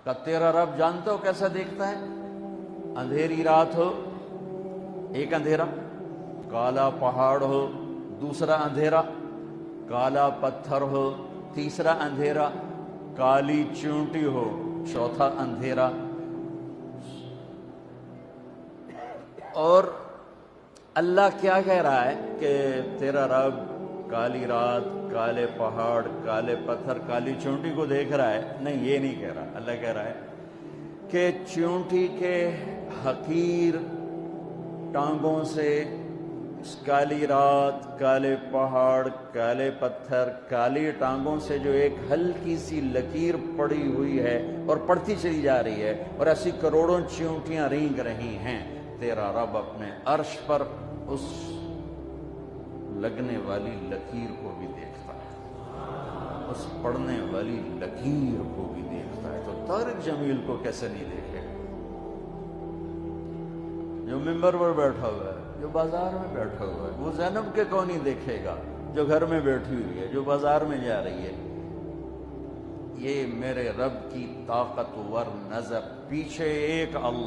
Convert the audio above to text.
کہ تیرا رب جانتے ہو کیسا دیکھتا ہے؟ اندھیری رات ہو ایک اندھیرا، کالا پہاڑ ہو دوسرا اندھیرا، کالا پتھر ہو تیسرا اندھیرا، کالی چونٹی ہو چوتھا اندھیرا. اور اللہ کیا کہہ رہا ہے کہ تیرا رب کالی رات، کالے پہاڑ، کالے پتھر، کالی چونٹی کو دیکھ رہا ہے؟ نہیں، یہ نہیں کہہ رہا. اللہ کہہ رہا ہے کہ چونٹی کے حقیر ٹانگوں سے کالی رات، کالے پہاڑ، کالے پتھر، کالی ٹانگوں سے جو ایک ہلکی سی لکیر پڑی ہوئی ہے اور پڑتی چلی جا رہی ہے، اور ایسی کروڑوں چونٹیاں رینگ رہی ہیں، تیرا رب اپنے عرش پر اس لگنے والی لکیر کو بھی دیکھتا ہے، اس پڑنے والی لکیر کو بھی دیکھتا ہے. تو طارق جمیل کو کیسے نہیں دیکھے گا؟ جو ممبر پر بیٹھا ہوا ہے، جو بازار میں بیٹھا ہوا ہے، وہ زینب کے کو نہیں دیکھے گا جو گھر میں بیٹھی ہوئی ہے، جو بازار میں جا رہی ہے. یہ میرے رب کی طاقتور نظر، پیچھے ایک اللہ